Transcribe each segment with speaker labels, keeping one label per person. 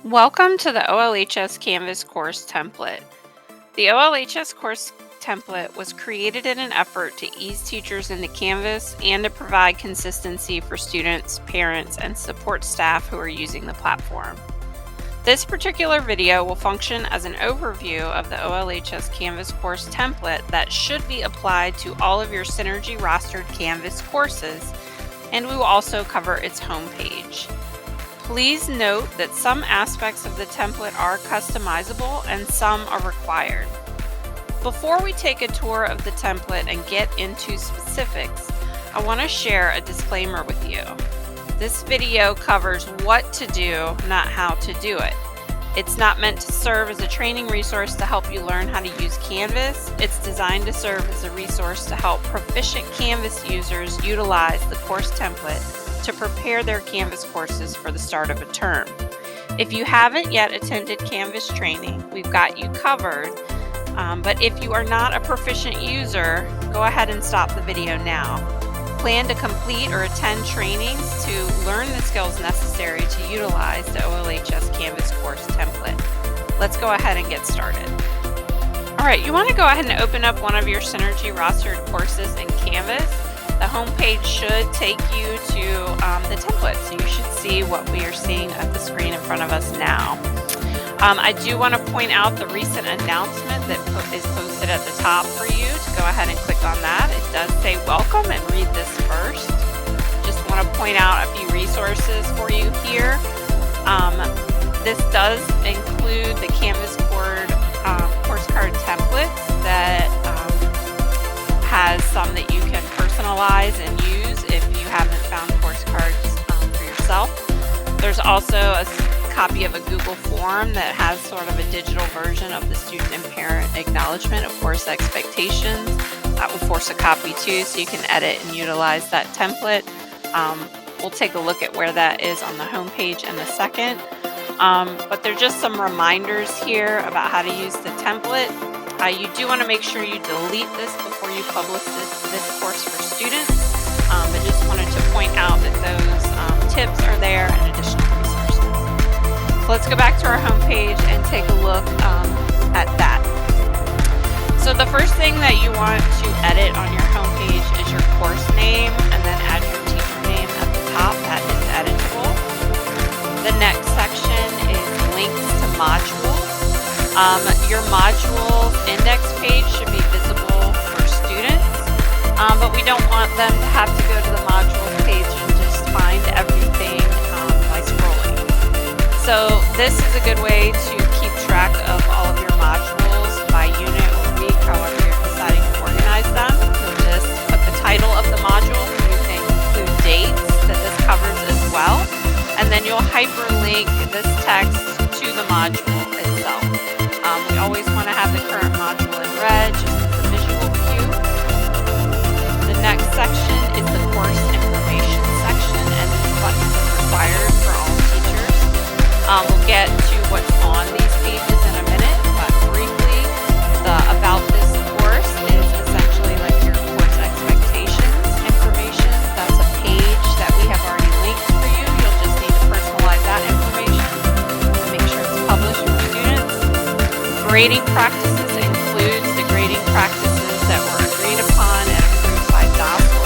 Speaker 1: Welcome to the OLHS Canvas course template. The OLHS course template was created in an effort to ease teachers into Canvas and to provide consistency for students, parents, and support staff who are using the platform. This particular video will function as an overview of the OLHS Canvas course template that should be applied to all of your Synergy rostered Canvas courses, and we will also cover its homepage. Please note that some aspects of the template are customizable and some are required. Before we take a tour of the template and get into specifics, I want to share a disclaimer with you. This video covers what to do, not how to do it. It's not meant to serve as a training resource to help you learn how to use Canvas. It's designed to serve as a resource to help proficient Canvas users utilize the course template to prepare their Canvas courses for the start of a term. If you haven't yet attended Canvas training, we've got you covered. But if you are not a proficient user, go ahead and stop the video now. Plan to complete or attend trainings to learn the skills necessary to utilize the OLHS Canvas course template. Let's go ahead and get started. All right, you want to go ahead and open up one of your Synergy rostered courses in Canvas. The homepage should take you to the template, so you should see what we are seeing at the screen in front of us now. I do want to point out the recent announcement that is posted at the top for you to go ahead and click on that. It does say welcome, and read this first. Just want to point out a few resources for you here. This does include the Canvas course card templates that has some that you can personalize and use if you haven't found course cards for yourself. There's also a copy of a Google form that has sort of a digital version of the student and parent acknowledgement of course expectations. That will force a copy too, so you can edit and utilize that template. We'll take a look at where that is on the homepage in a second. But there's just some reminders here about how to use the template. You do want to make sure you delete this before you publish this course for students. I just wanted to point out that those tips are there and additional resources. So let's go back to our homepage and take a look at that. So the first thing that you want to edit on your homepage is your course name, and then add your teacher name at the top. That is editable. The next section is links to modules. Your module index page should be visible for students, but we don't want them to have to go to the module page and just find everything by scrolling. So this is a good way to keep track of all of your modules by unit or week, however you're deciding to organize them. You'll just put the title of the module. You can include dates that this covers as well, and then you'll hyperlink this text to the module itself. We always want to have the current module in red just as a visual cue. The next section is the course information section, and this button is required for all teachers. We'll get to what's on these pages in a minute, but briefly, the about this course is essentially like your course expectations information. That's a page that we have already linked for you. You'll just need to personalize that information to make sure it's published for students. Grading practices includes the grading practices that were agreed upon and approved by DOSL.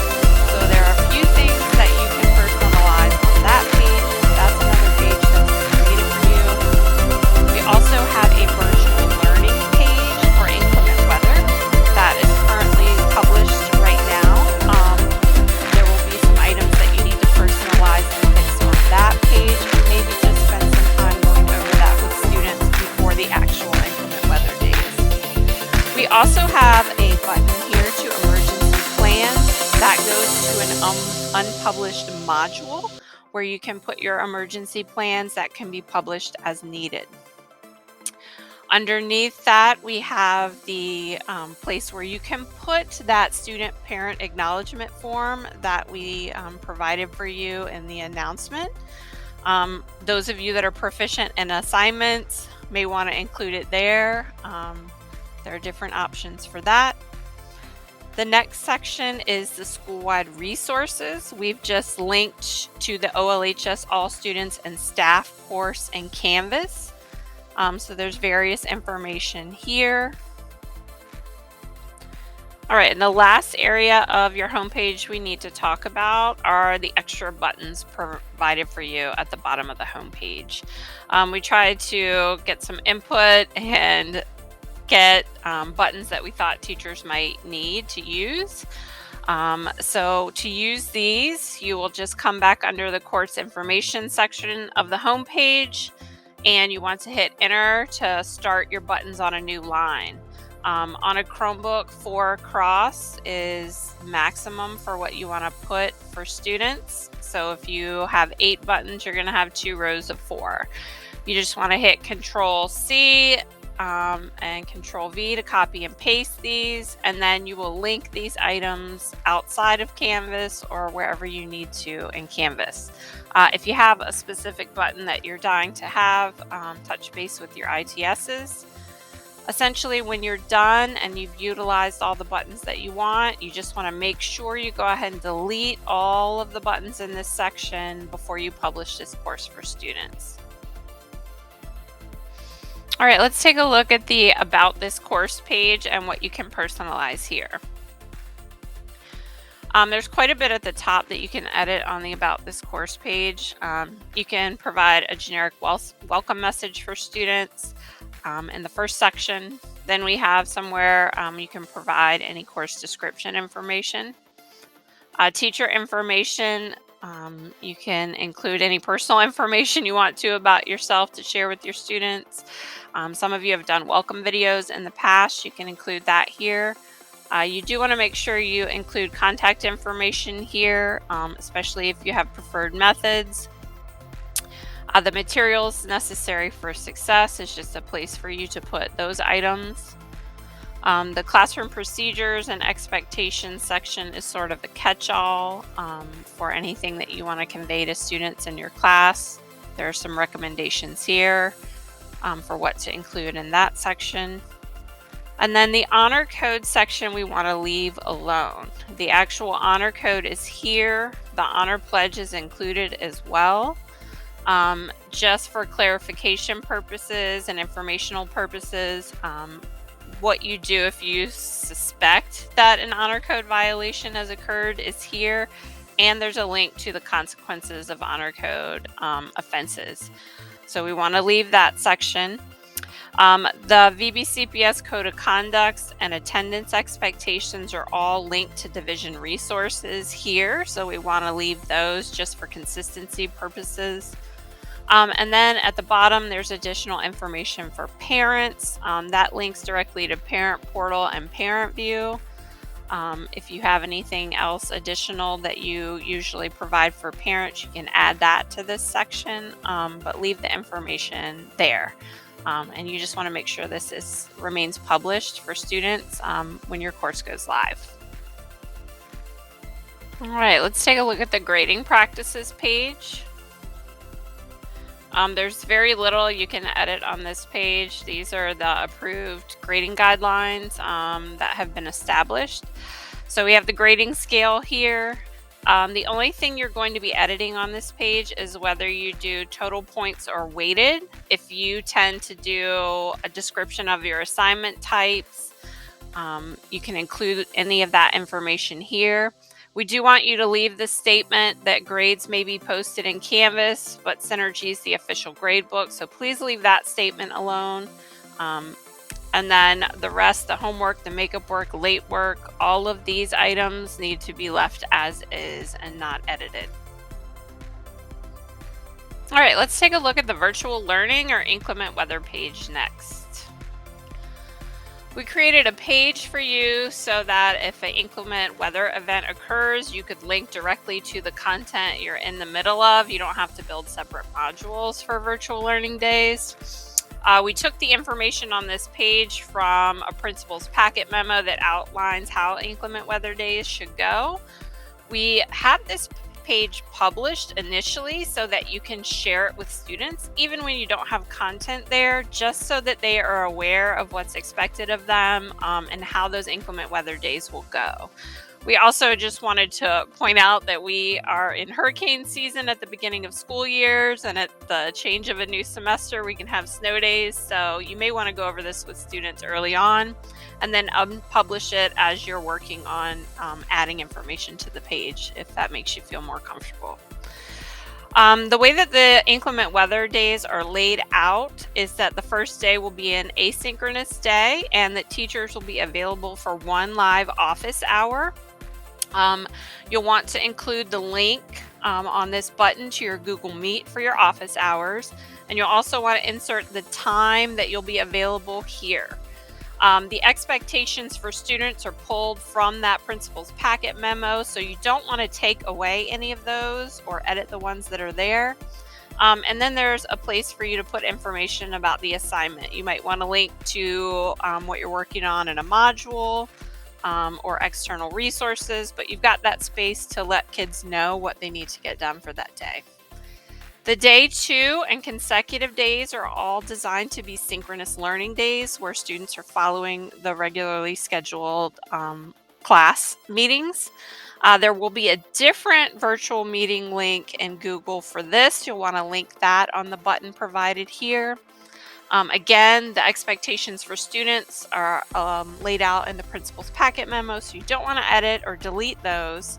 Speaker 1: So there are a few things that you can personalize on that page. That's another page that's created for you. We also have a virtual learning page for inclement weather that is currently published right now. There will be some items that you need to personalize and fix on that page, and maybe just spend some time going over that with students before the actual weather days. We also have a button here to emergency plans that goes to an unpublished module where you can put your emergency plans that can be published as needed. Underneath that, we have the place where you can put that student parent acknowledgement form that we provided for you in the announcement. Those of you that are proficient in assignments may want to include it there. There are different options for that. The next section is the school-wide resources. We've just linked to the OLHS All Students and Staff course in Canvas. So there's various information here. All right, and the last area of your homepage we need to talk about are the extra buttons provided for you at the bottom of the homepage. We tried to get some input and get buttons that we thought teachers might need to use. So to use these, you will just come back under the course information section of the homepage, and you want to hit enter to start your buttons on a new line. On a Chromebook, 4 across is maximum for what you want to put for students. So if you have 8 buttons, you're going to have 2 rows of 4. You just want to hit Control C and Control V to copy and paste these, and then you will link these items outside of Canvas or wherever you need to in Canvas. If you have a specific button that you're dying to have, touch base with your ITSs. Essentially, when you're done and you've utilized all the buttons that you want, you just want to make sure you go ahead and delete all of the buttons in this section before you publish this course for students. All right, let's take a look at the About This Course page and what you can personalize here. There's quite a bit at the top that you can edit on the About This Course page. You can provide a generic welcome message for students in the first section. Then we have somewhere you can provide any course description information. Teacher information, you can include any personal information you want to about yourself to share with your students. Some of you have done welcome videos in the past. You can include that here. You do want to make sure you include contact information here, especially if you have preferred methods. The materials necessary for success is just a place for you to put those items. The classroom procedures and expectations section is sort of a catch-all for anything that you want to convey to students in your class. There are some recommendations here for what to include in that section. And then the honor code section we want to leave alone. The actual honor code is here. The honor pledge is included as well. Just for clarification purposes and informational purposes, what you do if you suspect that an honor code violation has occurred is here, and there's a link to the consequences of honor code offenses. So we want to leave that section. The VBCPS Code of Conducts and attendance expectations are all linked to division resources here, so we want to leave those just for consistency purposes. And then at the bottom, there's additional information for parents. That links directly to Parent Portal and Parent View. If you have anything else additional that you usually provide for parents, you can add that to this section, but leave the information there. And you just want to make sure this remains published for students when your course goes live. All right, let's take a look at the grading practices page. There's very little you can edit on this page. These are the approved grading guidelines that have been established. So we have the grading scale here. The only thing you're going to be editing on this page is whether you do total points or weighted. If you tend to do a description of your assignment types, you can include any of that information here. We do want you to leave the statement that grades may be posted in Canvas, but Synergy is the official grade book, so please leave that statement alone. And then the rest, the homework, the makeup work, late work, all of these items need to be left as is and not edited. All right, let's take a look at the virtual learning or inclement weather page next. We created a page for you so that if an inclement weather event occurs, you could link directly to the content you're in the middle of. You don't have to build separate modules for virtual learning days. We took the information on this page from a principal's packet memo that outlines how inclement weather days should go. We had this page published initially so that you can share it with students, even when you don't have content there, just so that they are aware of what's expected of them, and how those inclement weather days will go. We also just wanted to point out that we are in hurricane season at the beginning of school years, and at the change of a new semester, we can have snow days. So you may want to go over this with students early on and then unpublish it as you're working on adding information to the page, if that makes you feel more comfortable. The way that the inclement weather days are laid out is that the first day will be an asynchronous day and that teachers will be available for one live office hour. You'll want to include the link on this button to your Google Meet for your office hours, and you'll also want to insert the time that you'll be available here. The expectations for students are pulled from that principal's packet memo, so you don't want to take away any of those or edit the ones that are there. And then there's a place for you to put information about the assignment. You might want to link to what you're working on in a module, or external resources, but you've got that space to let kids know what they need to get done for that day. The day 2 and consecutive days are all designed to be synchronous learning days where students are following the regularly scheduled class meetings. There will be a different virtual meeting link in Google for this. You'll want to link that on the button provided here. Again, the expectations for students are laid out in the principal's packet memo, so you don't want to edit or delete those.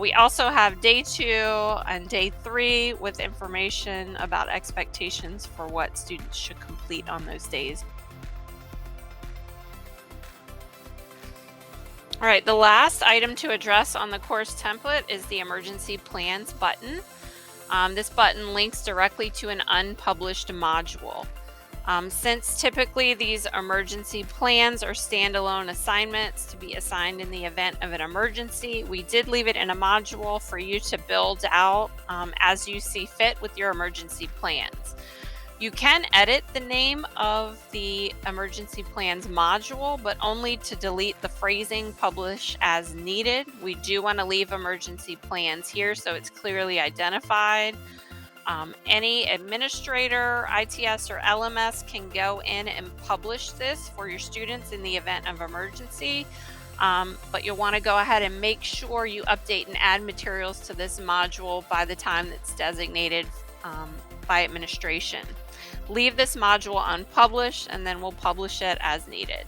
Speaker 1: We also have day 2 and day 3 with information about expectations for what students should complete on those days. All right, the last item to address on the course template is the emergency plans button. This button links directly to an unpublished module. Since typically these emergency plans are standalone assignments to be assigned in the event of an emergency, we did leave it in a module for you to build out as you see fit with your emergency plans. You can edit the name of the emergency plans module, but only to delete the phrasing publish as needed. We do want to leave emergency plans here so it's clearly identified. Any administrator, ITS, or LMS can go in and publish this for your students in the event of emergency, but you'll want to go ahead and make sure you update and add materials to this module by the time that's designated by administration. Leave this module unpublished, and then we'll publish it as needed.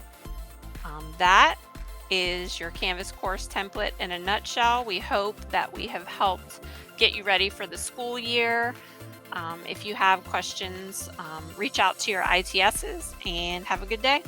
Speaker 1: That is your Canvas course template in a nutshell. We hope that we have helped get you ready for the school year. If you have questions, reach out to your ITSs and have a good day.